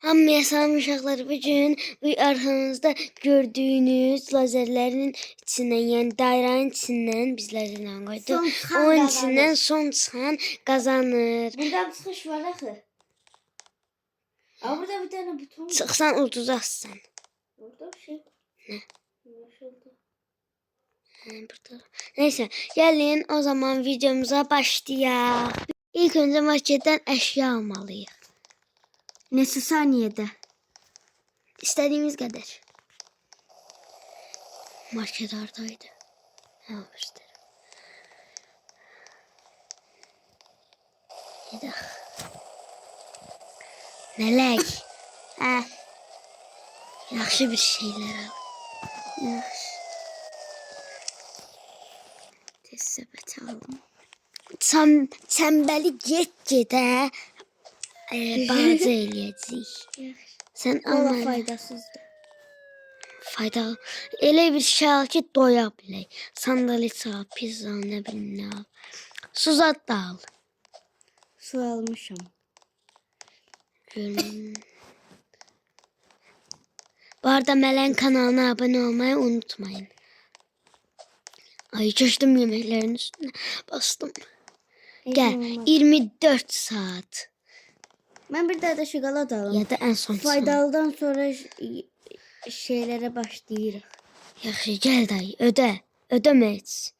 Hamıya salam uşaqlar. Bugün bu arxanızda gördüyünüz lazerlerin içindən, yəni dairenin içindən bizlərlə qoydu. Son çıxan Onun qazanır. içindən son çıxan qazanır. Burada bir çıxış var axı. Aa, burada bir tane buton var. Çıxsan uduzarsan. Orada bir şey. Ne? Anlaşıldı. Burada. Neyse, gəlin o zaman videomuza başlayaq. İlk öncə marketdən əşya almalıyıq. Neçə saniyədə? İstədiyimiz qədər. Market oradaydı. Ha, göstərim. Gedək. Nələk? Hə. Yaxşı bir şeylər al. Yaxşı. Tez səbət aldım. Çəmbəli get-gedə balaca eləyəcəyik. Sən Valla amma faydasızdır. faydalı. Elə bir şey al ki doya bilək. Sandalye al, pizza al, nə bilim nə al. Su zad da al. Su almışam. Görün. Bu arada Mələn kanalına abone olmayı unutmayın. Ay coşdum yeməklərin üstüne bastım. Gel 24 saat. Ben bir daha da şokolad alalım. Ya da en son saat. Faydalıdan sonra şeylere başlayırıq. Yaxşı gel dayı öde. Ödeme heç.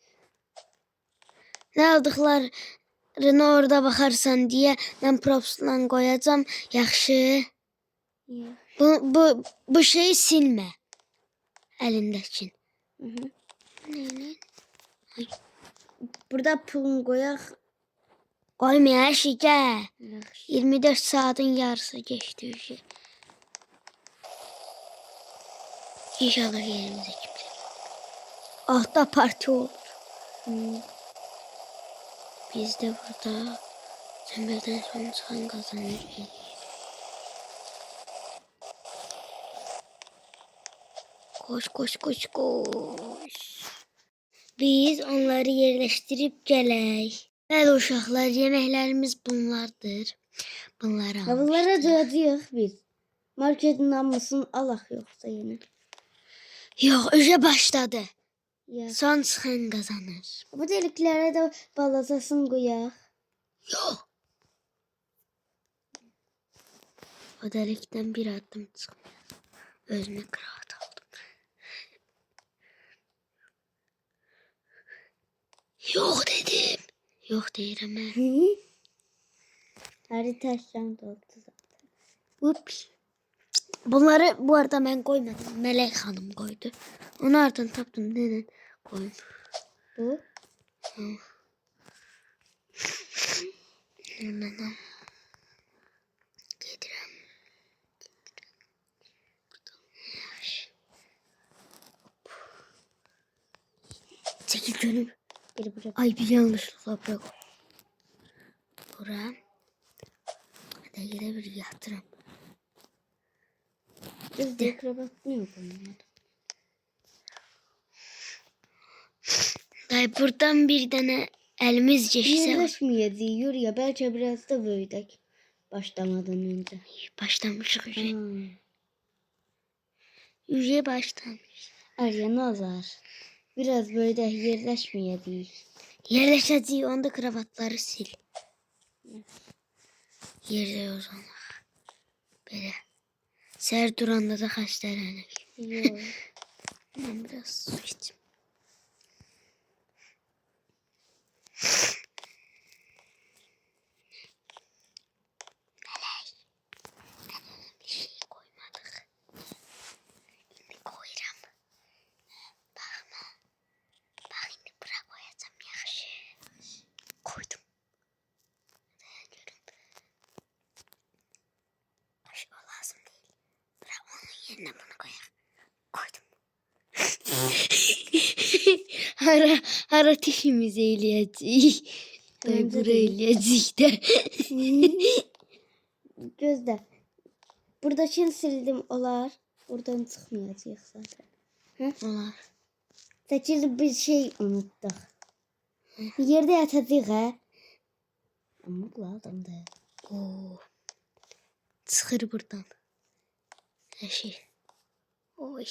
Ne aldıqlarını orada baxarsan diye ben propsla koyacağım. Yaxşı. Bu şeyi silme. Elindəkin. Neyle? Burada pulun qoyaq. Koymaya her şey gel. Yaxşı. 24 saatin yarısı geçti. İnşallah yerimize kimse. Altta parti olur. Biz de burada çemberden sonra çıkan kazanır. Koş koş koş koş. Biz onları yerleştirip gələk. Bəli uşaqlar, yeməklərimiz bunlardır. Bunları almışıq. Bunlara dağıdıyıq biz. Marketin namısını alaq yoxsa yine. Yox, öcə başladı. Ya. Son çıxan qazanır. Bu deliklərə də balacasını qoyaq. Yox. O delikdən bir adım çıxmıyor. Özümə kravat aldım. Yox dedim. Yox deyirəm mən. Harita şam doldu zaten. Ups. Bunları bu arada mən koymadım. Melek Hanım koydu. Onu ardından tapdım. Neden koydum? Bu. Hemen al. Getirəm. Çekil gönül. Geri bırak. Ay bir yanlışlıkla bırak. Bura. Hadi gide bir yatıram. Biz de kravat mı yapalım? Dayı buradan bir tane elimiz geçse var. Yerleşmeyeceğiz ya. Belki biraz da böylek. Başlamadan önce. Başlamışıq yüce. Yüce başlamış. Arya nazar. Biraz böyle yerleşmeyeceğiz. Yerleşeceğiz. Onda kravatları sil. Yerde uzanaq. Belə. Səhər duranda da xəstələnək. Yok. Ben biraz su içim. Bir şey koymadık. Şimdi koyuram. Bakma. Bak şimdi bura koyacağım yaxşı. Koydum. Görün. Baş o lazım değil. Bırak onun yerine bunu koyaq. Koydum. hara tişimizi eləyəcəyik. Ay bura eləyəcəyik də. Gözde. Buradakini sildim olar. Oradan çıkmayacağız zaten. Olar. Tekil bir şey unuttuk. Yerde yatacağız ha. Ama bu adamda. Oo. Çıxır buradan. Her şey. Oy.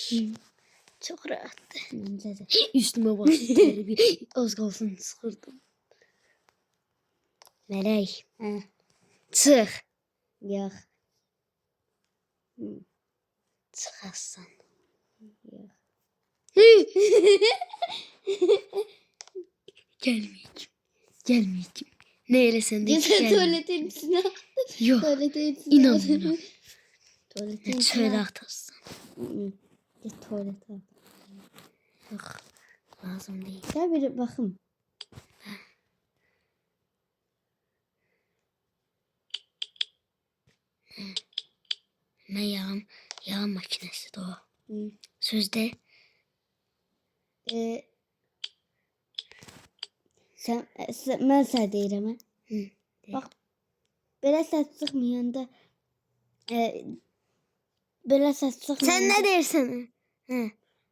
Çok rahattı. Məncə də. Üstüme bastı terbiye. Az kalsın sıkırdım. Melek. Hə, Çık. yox, Çık Hasan. yox. Gelmeyeceğim. Gelmeyeceğim. Neyle sen de Gözə tuvaletin içinə. Yok. Tuvaletin içinə. İnanmıyorum. Tuvaletin Şöyle içinə. atarsın. Get tuvalete. Yok. Lazım değil. Gəl bir baxım. Ne yağım? Yağ makinesi de o. Hı. Sözde. Mən sənə deyirəm. Hı. Bax, belə səs çıxmayanda belə səs çıxmayanda Sen ne dersin? He.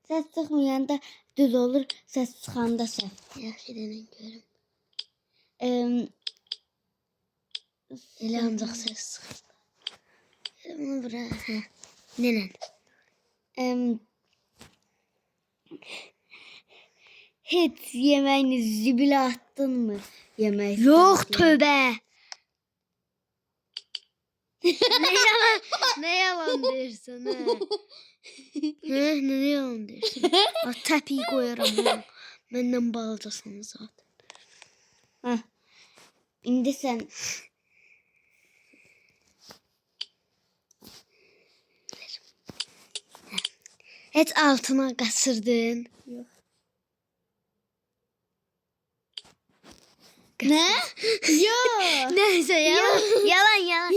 səs çıxmayanda düz olur, səs çıxanda səhv. Yaxşı denen görüm. Elə Elə ancaq ses çıxır. Elə bunu bura. Hə. Nenen? Heç yeməyini zibilə atdınmı? Yemək. Yok tövbe. ne yalan dersin ha? Ne yalan dersin? Ha, təpiyi koyarım ha. Məndən balacasan zaten. Hə. İndi sən Heç altına qaçırdın. yox. Nə? Yox. Neyse yalan. Yalan.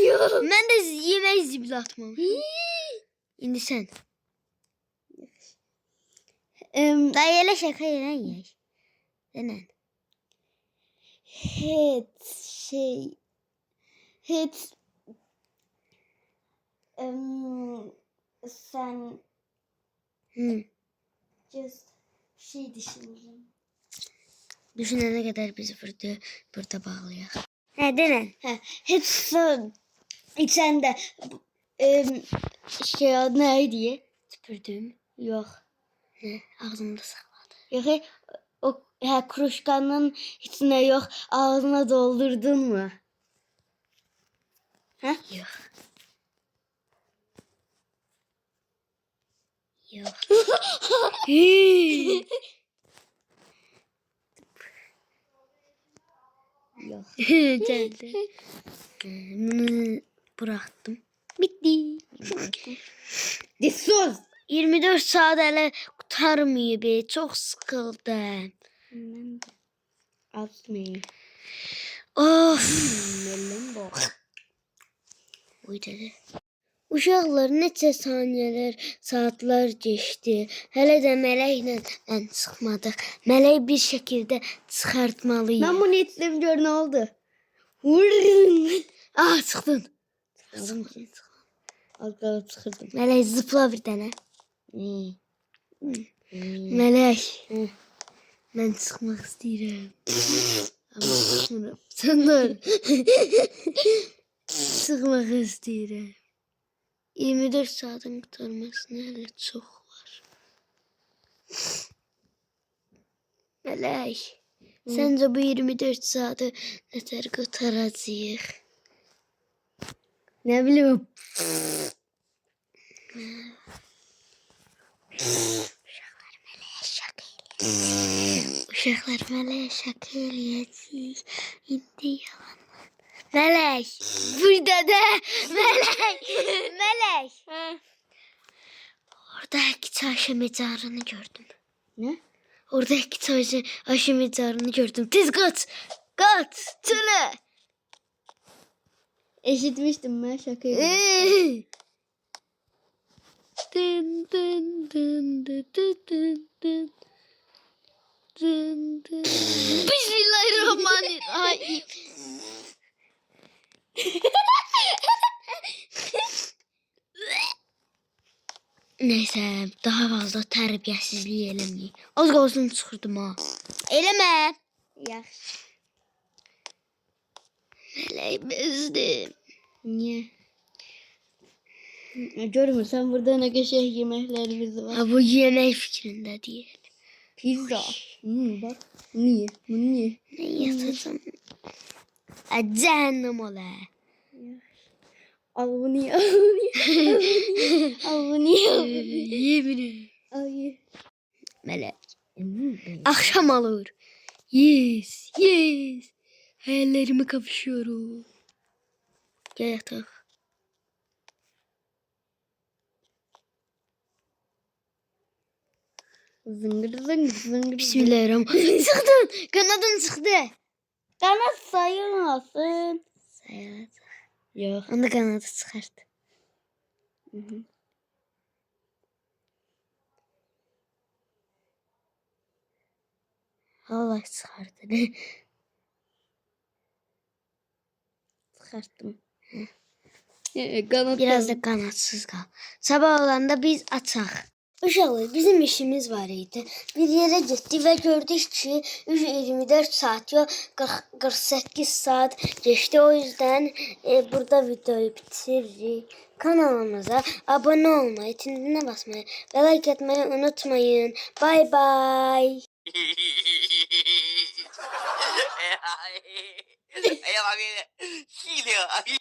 Mən də yemək zibil atmamışım. İndi sən. Daha elə şaka eləyək. Denen. Heç sən Hı. just şey düşünürəm. Düşünene kadar bizi burada bağlayaq. Hə, denən. Hə, heç sən içəndə şey adı nə idi? Tüpürdüm. Yox. Hə, ağzımda saxladı. Yox, o kruşkanın içinə yox, ağzına doldurdun mu? Hə? Yox. Yox. Yox. Geldi. Bunu bıraktım. Bitti. Sus. 24 saat hələ qurtarmayıb. Çox sıkıldım. Mən də atmayayım. Of. Məlləm bax. Oy dedi. Uşaqlar neçə saniyələr, saatlar keçdi. Hələ də mələklə ən çıxmadıq. Mələk bir şəkildə çıxartmalıyıq. Mən bunu etdim gör nə oldu? Vurun. Ah, çıxdın. Az qalıb çıxırdım. Mələk zıpla bir dənə. Mələk. Hı. Mən çıxmaq istəyirəm. Amma çıxmıram. Sən dur. Çıxmaq istəyirəm. 24 saatin qurtarmasına hələ çox var. Mələk. Səncə bu 24 saatı nətər qurtaracağıq? Nə bilim. Uşaqlar mələyə şaka eləyəcək. İndi yalan. Mələk. Burada da. Mələk. Mələk. Orada iki aşamecarını gördüm. Nə? Orada iki aşamecarını gördüm. Tez kaç. Kaç. Çölə. Eşitmişdim mən şaka edirəm. Dın dın dın dın dın dın dın. Dın dın. Bismillahirrahmanirrahim. Neyse daha fazla tərbiyəsizlik eləməyək. Az qalsın çıxırdım ha. Eləmə. Yaxşı. Mələk bezdim. Niyə? Görmürsən burada nə qəşəng yeməklərimiz var. Ha, bu yemek fikrinde değil. Pizza. Bak. Niye? Bunu niye? Ne yatacağım? Cehennem ola. Al bunu ye. Al bunu ye. Al bunu ye. Al bunu ye. Yemin Al ye. Melek. Akşam olur. Yes, yes. Hayallerimi kavuşuyorum. Gel yatak. Zıngır zıngır zıngır. Bismillahirrahmanirrahim. Sıktın. Kanadın sıktı. Kanat sayılmasın. Sayılır. Yok. Onu kanadı çıkart. Allah çıkarttı. Çıkarttım. Kanat Biraz da kanatsız kal. Sabah olanda biz açaq. Uşaqlar, bizim işimiz var idi. Bir yere getdik və gördük ki, 24 saat yox, 48 saat geçti. O yüzden burada videoyu bitiririk. Kanalımıza abone olmayı, tindine basmayı ve like etmeyi unutmayın. Bye bye. Ay, ay, ay, ay, ay,